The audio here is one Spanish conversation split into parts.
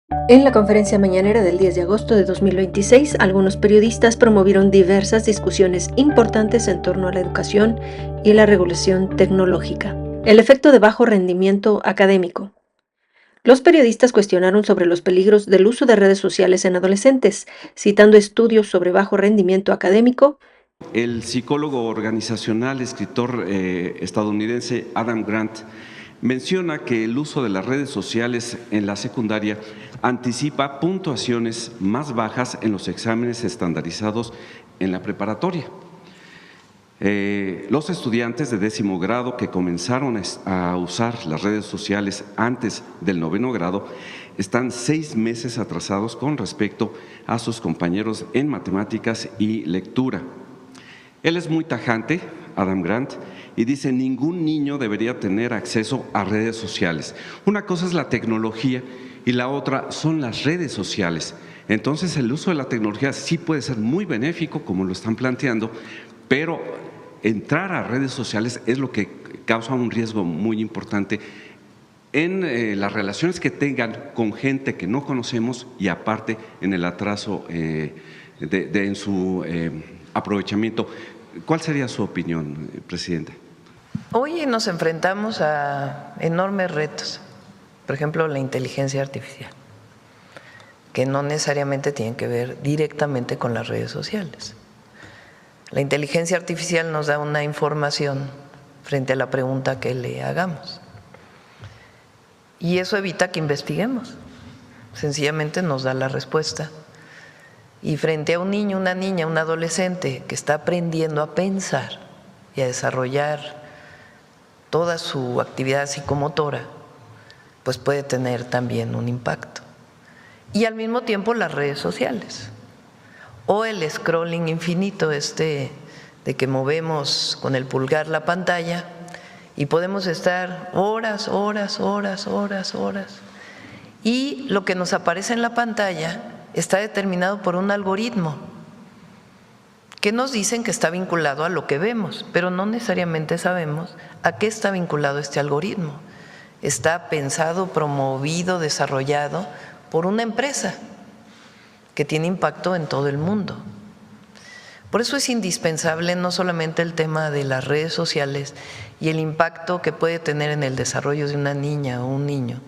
En la conferencia mañanera del 10 de agosto de 2026, algunos periodistas promovieron diversas discusiones importantes en torno a la educación y la regulación tecnológica. El efecto de bajo rendimiento académico. Los periodistas cuestionaron sobre los peligros del uso de redes sociales en adolescentes, citando estudios sobre bajo rendimiento académico. El psicólogo organizacional, escritor estadounidense Adam Grant menciona que el uso de las redes sociales en la secundaria anticipa puntuaciones más bajas en los exámenes estandarizados en la preparatoria. Los estudiantes de 10º grado que comenzaron a usar las redes sociales antes del 9º grado están 6 meses atrasados con respecto a sus compañeros en matemáticas y lectura. Él es muy tajante, Adam Grant, y dice: ningún niño debería tener acceso a redes sociales. Una cosa es la tecnología y la otra son las redes sociales. Entonces el uso de la tecnología sí puede ser muy benéfico, como lo están planteando, pero entrar a redes sociales es lo que causa un riesgo muy importante en las relaciones que tengan con gente que no conocemos y aparte en el atraso en su aprovechamiento. ¿Cuál sería su opinión, Presidenta? Hoy nos enfrentamos a enormes retos, por ejemplo, la inteligencia artificial, que no necesariamente tienen que ver directamente con las redes sociales. La inteligencia artificial nos da una información frente a la pregunta que le hagamos y eso evita que investiguemos, sencillamente nos da la respuesta. Y frente a un niño, una niña, un adolescente que está aprendiendo a pensar y a desarrollar toda su actividad psicomotora, pues puede tener también un impacto. Y al mismo tiempo las redes sociales o el scrolling infinito de que movemos con el pulgar la pantalla y podemos estar horas y lo que nos aparece en la pantalla está determinado por un algoritmo que nos dicen que está vinculado a lo que vemos, pero no necesariamente sabemos a qué está vinculado este algoritmo. Está pensado, promovido, desarrollado por una empresa que tiene impacto en todo el mundo. Por eso es indispensable no solamente el tema de las redes sociales y el impacto que puede tener en el desarrollo de una niña o un niño,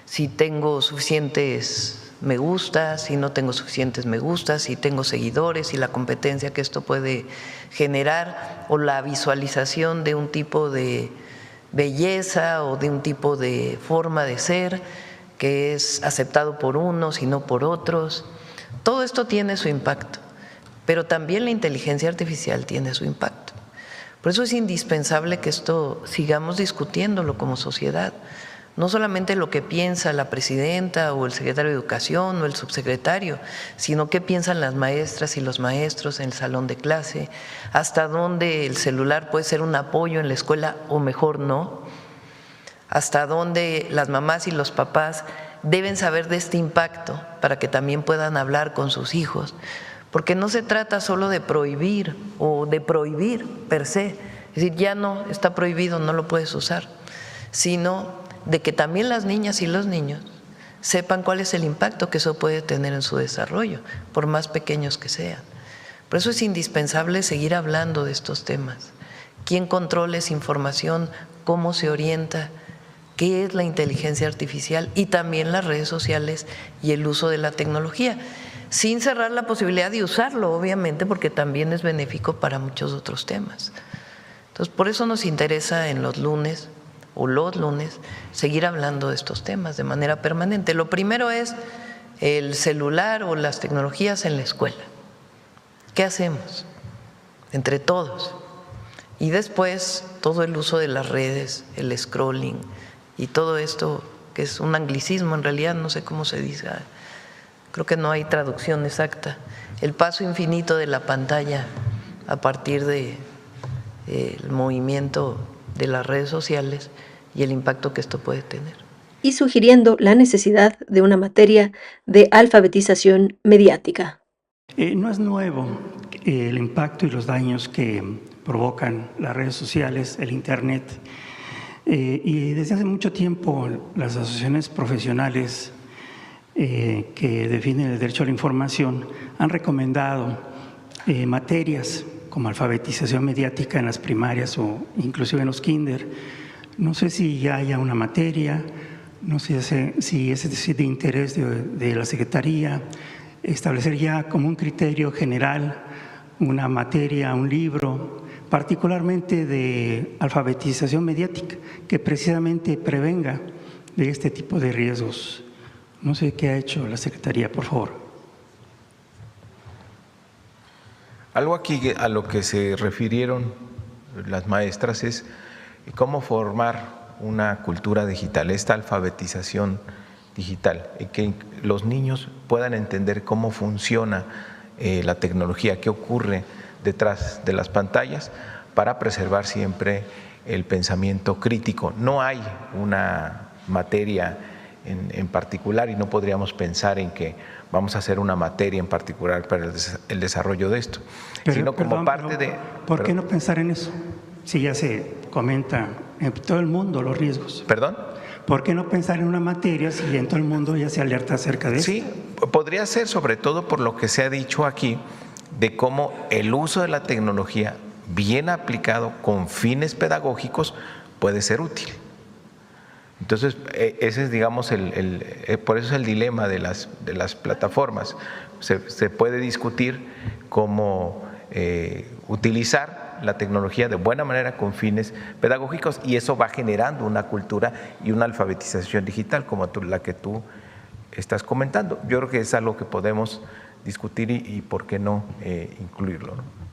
si tengo suficientes me gusta, si no tengo suficientes me gusta, si tengo seguidores y la competencia que esto puede generar o la visualización de un tipo de belleza o de un tipo de forma de ser que es aceptado por unos y no por otros. Todo esto tiene su impacto, pero también la inteligencia artificial tiene su impacto. Por eso es indispensable que esto sigamos discutiéndolo como sociedad. No solamente lo que piensa la presidenta o el secretario de Educación o el subsecretario, sino qué piensan las maestras y los maestros en el salón de clase, hasta dónde el celular puede ser un apoyo en la escuela o mejor no, hasta dónde las mamás y los papás deben saber de este impacto para que también puedan hablar con sus hijos, porque no se trata solo de prohibir o de prohibir per se, es decir, ya no está prohibido, no lo puedes usar, sino de que también las niñas y los niños sepan cuál es el impacto que eso puede tener en su desarrollo, por más pequeños que sean. Por eso es indispensable seguir hablando de estos temas. ¿Quién controla esa información? ¿Cómo se orienta? ¿Qué es la inteligencia artificial? Y también las redes sociales y el uso de la tecnología, sin cerrar la posibilidad de usarlo, obviamente, porque también es benéfico para muchos otros temas. Entonces, por eso nos interesa en los lunes seguir hablando de estos temas de manera permanente. Lo primero es el celular o las tecnologías en la escuela. ¿Qué hacemos? Entre todos. Y después todo el uso de las redes, el scrolling y todo esto que es un anglicismo, en realidad no sé cómo se dice, creo que no hay traducción exacta. El paso infinito de la pantalla a partir del movimiento de las redes sociales y el impacto que esto puede tener. Y sugiriendo la necesidad de una materia de alfabetización mediática. No es nuevo el impacto y los daños que provocan las redes sociales, el Internet. Y desde hace mucho tiempo las asociaciones profesionales que definen el derecho a la información han recomendado materias como alfabetización mediática en las primarias o inclusive en los kinder. No sé si ya haya una materia, no sé si es de interés de la Secretaría, establecer ya como un criterio general una materia, un libro, particularmente de alfabetización mediática, que precisamente prevenga de este tipo de riesgos. No sé qué ha hecho la Secretaría, por favor. Algo aquí a lo que se refirieron las maestras es cómo formar una cultura digital, esta alfabetización digital, y que los niños puedan entender cómo funciona la tecnología, qué ocurre detrás de las pantallas, para preservar siempre el pensamiento crítico. No hay una materia en particular y no podríamos pensar en que vamos a hacer una materia en particular para el desarrollo de esto, sino como parte de… ¿Por qué no pensar en eso? Si ya se comenta en todo el mundo los riesgos. ¿Perdón? ¿Por qué no pensar en una materia si en todo el mundo ya se alerta acerca de eso? Sí, podría ser, sobre todo por lo que se ha dicho aquí, de cómo el uso de la tecnología bien aplicado con fines pedagógicos puede ser útil. Entonces, ese es, digamos, por eso es el dilema de las plataformas. Se puede discutir cómo utilizar la tecnología de buena manera con fines pedagógicos, y eso va generando una cultura y una alfabetización digital como la que tú estás comentando. Yo creo que es algo que podemos discutir y por qué no incluirlo, ¿no?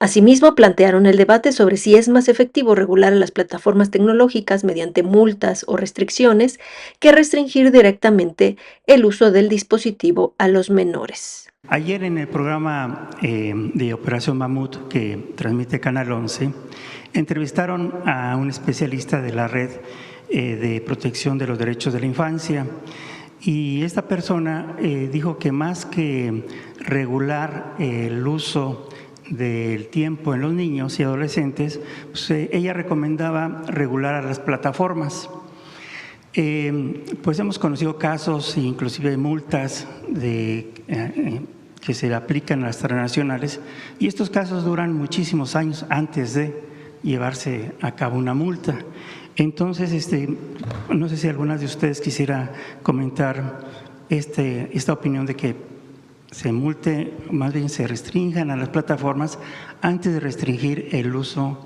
Asimismo, plantearon el debate sobre si es más efectivo regular a las plataformas tecnológicas mediante multas o restricciones que restringir directamente el uso del dispositivo a los menores. Ayer en el programa de Operación Mamut que transmite Canal 11, entrevistaron a un especialista de la Red de Protección de los Derechos de la Infancia, y esta persona dijo que más que regular el uso del tiempo en los niños y adolescentes, pues, ella recomendaba regular a las plataformas. Pues hemos conocido casos, inclusive multas que se le aplican a las transnacionales, y estos casos duran muchísimos años antes de llevarse a cabo una multa. Entonces, no sé si alguna de ustedes quisiera comentar esta opinión de que se multe, más bien se restrinjan a las plataformas antes de restringir el uso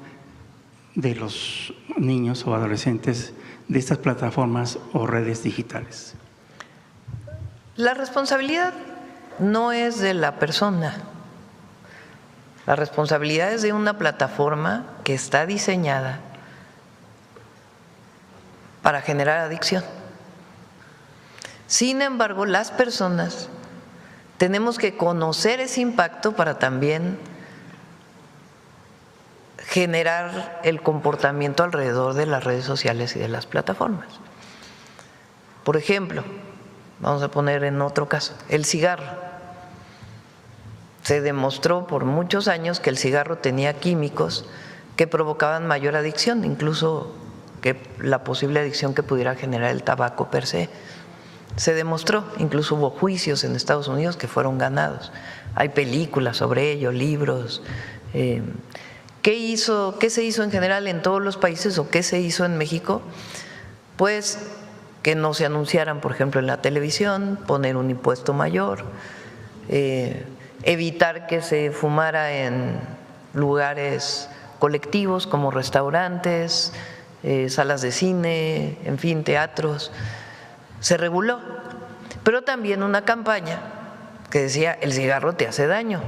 de los niños o adolescentes de estas plataformas o redes digitales. La responsabilidad no es de la persona, la responsabilidad es de una plataforma que está diseñada para generar adicción. Sin embargo, las personas tenemos que conocer ese impacto para también generar el comportamiento alrededor de las redes sociales y de las plataformas. Por ejemplo, vamos a poner en otro caso, el cigarro. Se demostró por muchos años que el cigarro tenía químicos que provocaban mayor adicción, incluso que la posible adicción que pudiera generar el tabaco per se. Se demostró, incluso hubo juicios en Estados Unidos que fueron ganados. Hay películas sobre ello, libros. ¿Qué se hizo en general en todos los países o qué se hizo en México? Pues que no se anunciaran, por ejemplo, en la televisión, poner un impuesto mayor, evitar que se fumara en lugares colectivos como restaurantes, salas de cine, en fin, teatros. Se reguló, pero también una campaña que decía el cigarro te hace daño,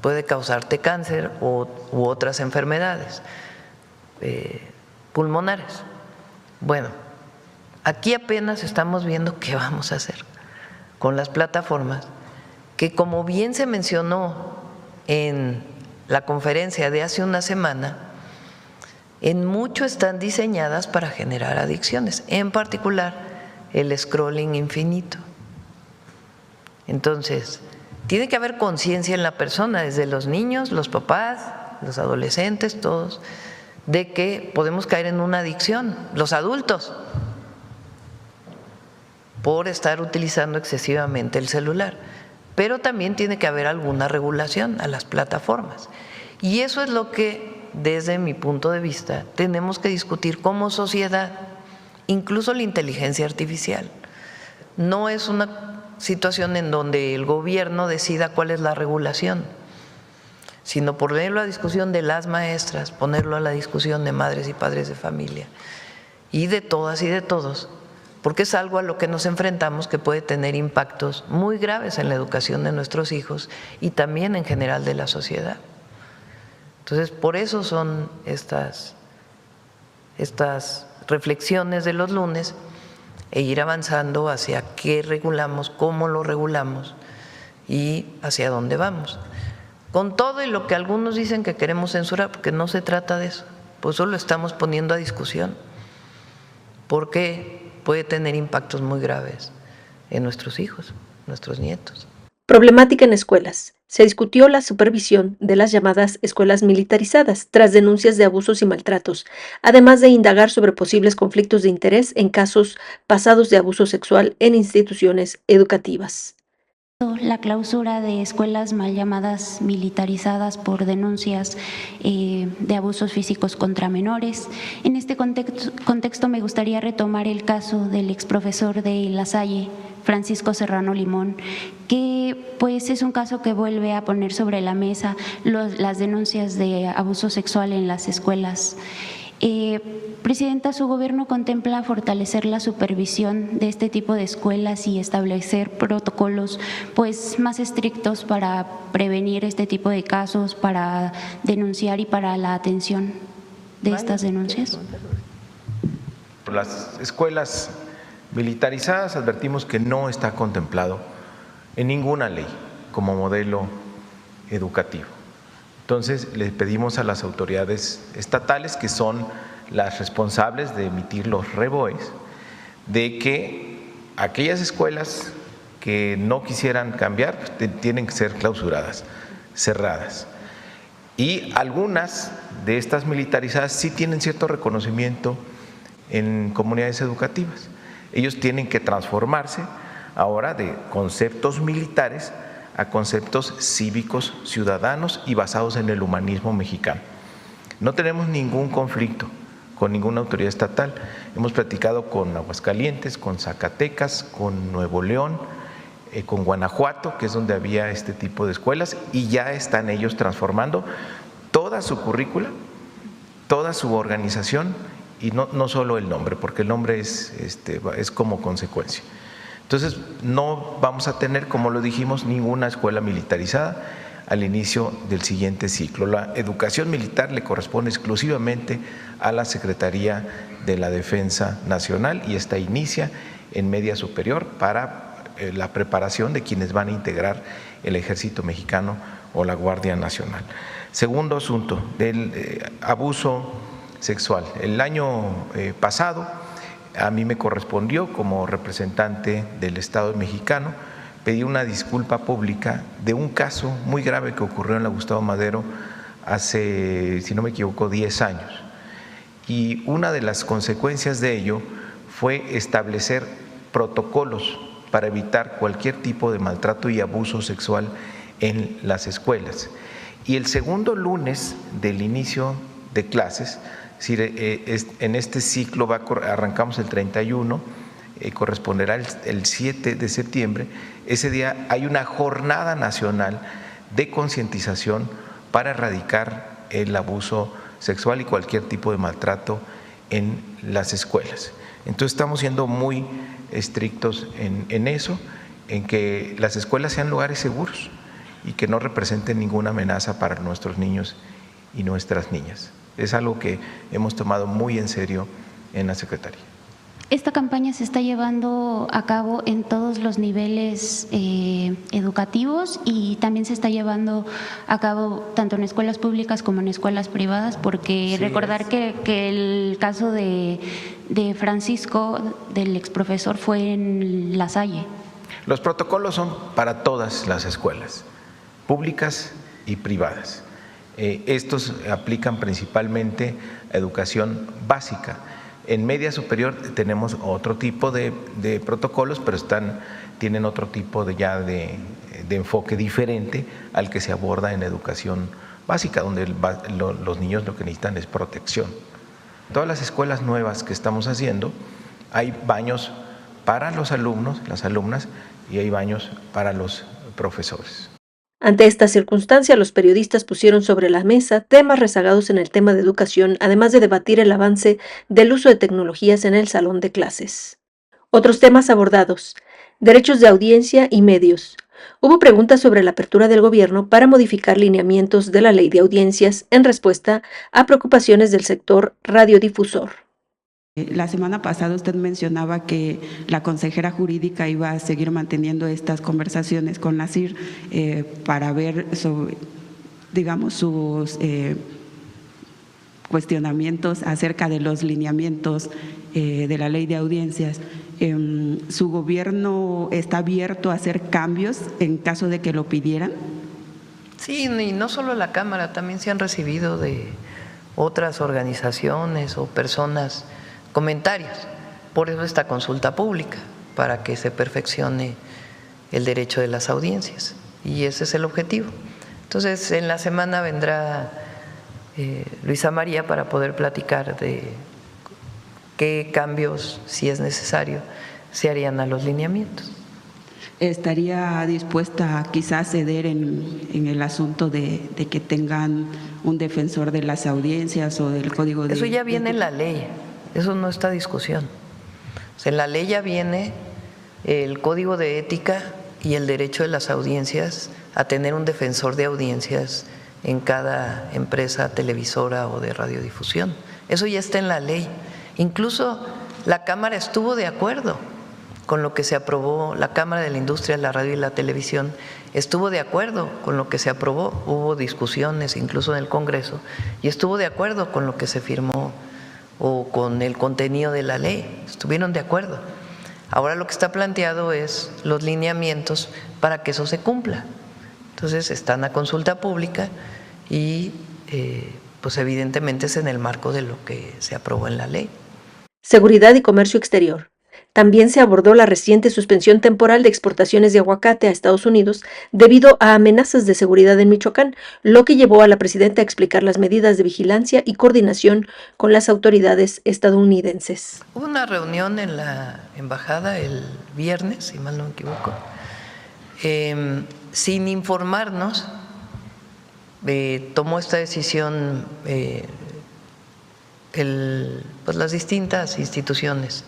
puede causarte cáncer u otras enfermedades pulmonares. Bueno, aquí apenas estamos viendo qué vamos a hacer con las plataformas que, como bien se mencionó en la conferencia de hace una semana, en mucho están diseñadas para generar adicciones, en particular el scrolling infinito. Entonces, tiene que haber conciencia en la persona, desde los niños, los papás, los adolescentes, todos, de que podemos caer en una adicción. Los adultos por estar utilizando excesivamente el celular. Pero también tiene que haber alguna regulación a las plataformas. Y eso es lo que, desde mi punto de vista, tenemos que discutir como sociedad, incluso la inteligencia artificial. No es una situación en donde el gobierno decida cuál es la regulación, sino ponerlo a discusión de las maestras, ponerlo a la discusión de madres y padres de familia y de todas y de todos, porque es algo a lo que nos enfrentamos que puede tener impactos muy graves en la educación de nuestros hijos y también en general de la sociedad. Entonces, por eso son estas reflexiones de los lunes e ir avanzando hacia qué regulamos, cómo lo regulamos y hacia dónde vamos. Con todo y lo que algunos dicen que queremos censurar, porque no se trata de eso, pues solo estamos poniendo a discusión, porque puede tener impactos muy graves en nuestros hijos, nuestros nietos. Problemática en escuelas. Se discutió la supervisión de las llamadas escuelas militarizadas tras denuncias de abusos y maltratos, además de indagar sobre posibles conflictos de interés en casos pasados de abuso sexual en instituciones educativas. La clausura de escuelas mal llamadas militarizadas por denuncias de abusos físicos contra menores. En este contexto me gustaría retomar el caso del exprofesor de La Salle, Francisco Serrano Limón, que pues es un caso que vuelve a poner sobre la mesa las denuncias de abuso sexual en las escuelas. Presidenta, su gobierno contempla fortalecer la supervisión de este tipo de escuelas y establecer protocolos pues más estrictos para prevenir este tipo de casos, para denunciar y para la atención de estas denuncias. Las escuelas militarizadas advertimos que no está contemplado en ninguna ley como modelo educativo. Entonces, le pedimos a las autoridades estatales, que son las responsables de emitir los REBOEs, de que aquellas escuelas que no quisieran cambiar tienen que ser clausuradas, cerradas. Y algunas de estas militarizadas sí tienen cierto reconocimiento en comunidades educativas. Ellos tienen que transformarse ahora de conceptos militares a conceptos cívicos, ciudadanos y basados en el humanismo mexicano. No tenemos ningún conflicto con ninguna autoridad estatal. Hemos platicado con Aguascalientes, con Zacatecas, con Nuevo León, con Guanajuato, que es donde había este tipo de escuelas, y ya están ellos transformando toda su currícula, toda su organización, y no solo el nombre, porque el nombre es como consecuencia. Entonces, no vamos a tener, como lo dijimos, ninguna escuela militarizada al inicio del siguiente ciclo. La educación militar le corresponde exclusivamente a la Secretaría de la Defensa Nacional y esta inicia en media superior para la preparación de quienes van a integrar el Ejército Mexicano o la Guardia Nacional. Segundo asunto, del abuso sexual. El año pasado, a mí me correspondió, como representante del Estado mexicano, pedir una disculpa pública de un caso muy grave que ocurrió en la Gustavo Madero hace, si no me equivoco, 10 años. Y una de las consecuencias de ello fue establecer protocolos para evitar cualquier tipo de maltrato y abuso sexual en las escuelas. Y el segundo lunes del inicio de clases, en este ciclo arrancamos el 31, corresponderá el 7 de septiembre, ese día hay una jornada nacional de concientización para erradicar el abuso sexual y cualquier tipo de maltrato en las escuelas. Entonces estamos siendo muy estrictos en eso, en que las escuelas sean lugares seguros y que no representen ninguna amenaza para nuestros niños y nuestras niñas. Es algo que hemos tomado muy en serio en la Secretaría. Esta campaña se está llevando a cabo en todos los niveles educativos y también se está llevando a cabo tanto en escuelas públicas como en escuelas privadas, porque sí, recordar que el caso de Francisco, del exprofesor, fue en La Salle. Los protocolos son para todas las escuelas, públicas y privadas. Estos aplican principalmente a educación básica. En media superior tenemos otro tipo de protocolos, pero tienen otro tipo de enfoque diferente al que se aborda en educación básica, donde los niños lo que necesitan es protección. En todas las escuelas nuevas que estamos haciendo hay baños para los alumnos, las alumnas, y hay baños para los profesores. Ante esta circunstancia, los periodistas pusieron sobre la mesa temas rezagados en el tema de educación, además de debatir el avance del uso de tecnologías en el salón de clases. Otros temas abordados: derechos de audiencia y medios. Hubo preguntas sobre la apertura del gobierno para modificar lineamientos de la ley de audiencias en respuesta a preocupaciones del sector radiodifusor. La semana pasada usted mencionaba que la consejera jurídica iba a seguir manteniendo estas conversaciones con Nasir para ver sus cuestionamientos acerca de los lineamientos de la ley de audiencias. ¿Su gobierno está abierto a hacer cambios en caso de que lo pidieran? Sí, y no solo la Cámara, también se han recibido de otras organizaciones o personas comentarios. Por eso esta consulta pública, para que se perfeccione el derecho de las audiencias, y ese es el objetivo. Entonces, en la semana vendrá Luisa María para poder platicar de qué cambios, si es necesario, se harían a los lineamientos. ¿Estaría dispuesta quizás a ceder en el asunto de que tengan un defensor de las audiencias o del código de… Eso ya viene en la ley. Eso no está a discusión. O sea, en la ley ya viene el código de ética y el derecho de las audiencias a tener un defensor de audiencias en cada empresa televisora o de radiodifusión. Eso ya está en la ley. Incluso la Cámara estuvo de acuerdo con lo que se aprobó, la Cámara de la Industria de la Radio y la Televisión estuvo de acuerdo con lo que se aprobó. Hubo discusiones incluso en el Congreso y estuvo de acuerdo con lo que se firmó o con el contenido de la ley, estuvieron de acuerdo. Ahora lo que está planteado es los lineamientos para que eso se cumpla. Entonces están a consulta pública y pues evidentemente es en el marco de lo que se aprobó en la ley. Seguridad y comercio exterior. También se abordó la reciente suspensión temporal de exportaciones de aguacate a Estados Unidos debido a amenazas de seguridad en Michoacán, lo que llevó a la presidenta a explicar las medidas de vigilancia y coordinación con las autoridades estadounidenses. Hubo una reunión en la embajada el viernes, si mal no me equivoco, sin informarnos, tomó esta decisión las distintas instituciones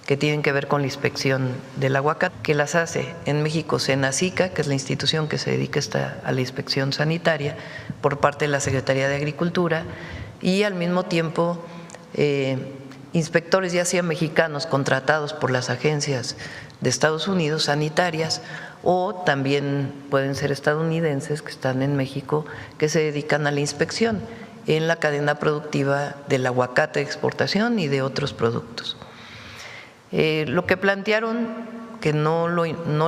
que tienen que ver con la inspección del aguacate, que las hace en México Senacica, que es la institución que se dedica a la inspección sanitaria por parte de la Secretaría de Agricultura, y al mismo tiempo inspectores ya sea mexicanos contratados por las agencias de Estados Unidos sanitarias, o también pueden ser estadounidenses que están en México que se dedican a la inspección en la cadena productiva del aguacate de exportación y de otros productos. Lo que plantearon, que no lo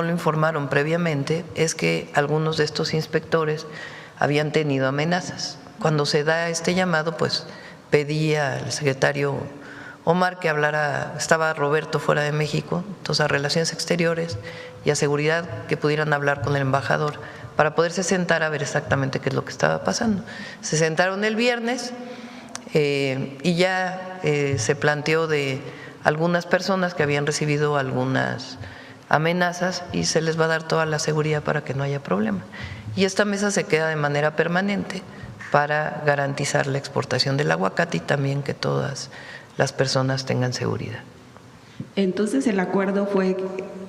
informaron previamente, es que algunos de estos inspectores habían tenido amenazas. Cuando se da este llamado, pues pedí al secretario Omar que hablara, estaba Roberto fuera de México, entonces a Relaciones Exteriores y a Seguridad, que pudieran hablar con el embajador para poderse sentar a ver exactamente qué es lo que estaba pasando. Se sentaron el viernes y ya se planteó de algunas personas que habían recibido algunas amenazas y se les va a dar toda la seguridad para que no haya problema. Y esta mesa se queda de manera permanente para garantizar la exportación del aguacate y también que todas las personas tengan seguridad. Entonces el acuerdo fue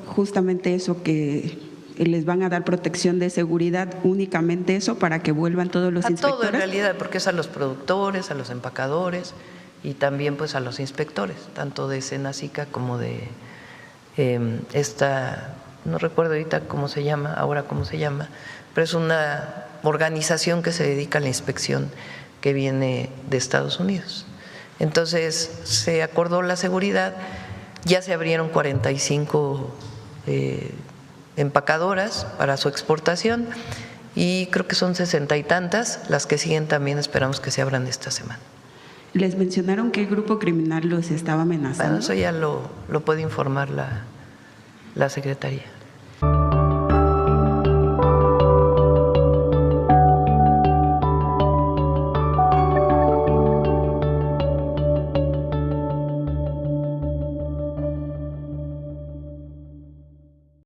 justamente eso, que les van a dar protección de seguridad, únicamente eso, para que vuelvan todos los inspectores. A todo en realidad, porque es a los productores, a los empacadores y también pues a los inspectores, tanto de Senacica como de no recuerdo ahorita cómo se llama, pero es una organización que se dedica a la inspección que viene de Estados Unidos. Entonces se acordó la seguridad, ya se abrieron 45 empacadoras para su exportación y creo que son 60 y tantas, las que siguen también esperamos que se abran esta semana. Les mencionaron que el grupo criminal los estaba amenazando. Bueno, eso ya lo puede informar la Secretaría.